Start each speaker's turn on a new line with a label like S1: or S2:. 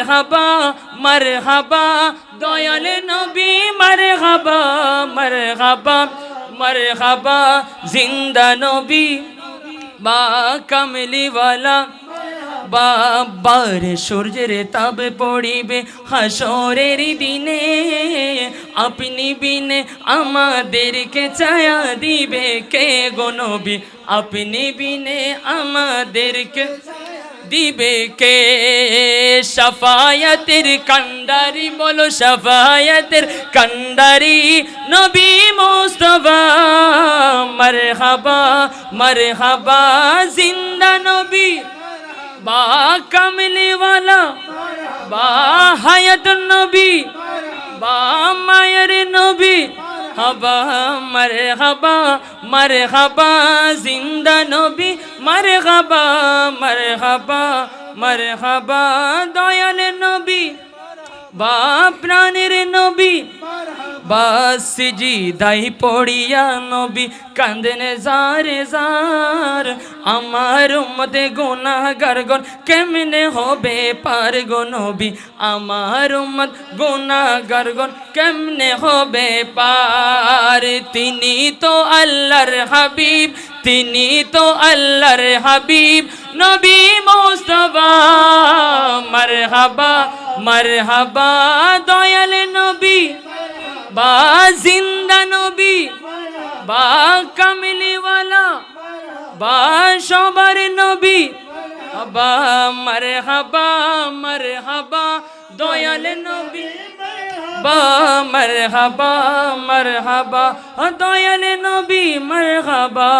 S1: মারহাবা মারহাবা দয়াল নবী মারহাবা মারহাবা মারহাবা জিন্দা নবী বা কামলিওয়ালা বাবার সূর্যের তাপ পড়িবে হাসরের দিনে আপনি বিনে আমাদেরকে ছায়া দিবে কে গো নবী আপনি বিনে আমাদেরকে দিবে কে শাফায়াতের কান্ডারি বলো শাফায়াতের কান্ডারি নবী মুস্তাফা মারহাবা মারহাবা জিন্দা নবী বা কামলিওয়ালা বা হায়াতুন নবী বা মায়ের নবী হাবা মারহাবা মারহাবা জিন্দা নবী মারহাবা মারহাবা মারহাবা দয়াল নবী বা প্রাণের নবী সিজদাই পড়িয়া নবী কাঁদেন জারে জার আমার উম্মতে গুনাহগার গণ কেমনে হবে পার গো নবী আমার উম্মত গুনাহগার গণ কেমনে হবে পার তিনি তো আল্লাহর হাবিব তিনি তো আল্লাহর হাবিব নবী মুস্তাফা মারহাবা মারহাবা দয়াল নবী বা জিন্দা নবী বা কামলিওয়ালা বা সবার নবী বা মারহাবা মারহাবা দয়াল নবী বা মারহাবা মারহাবা দয়াল নবী মারহাবা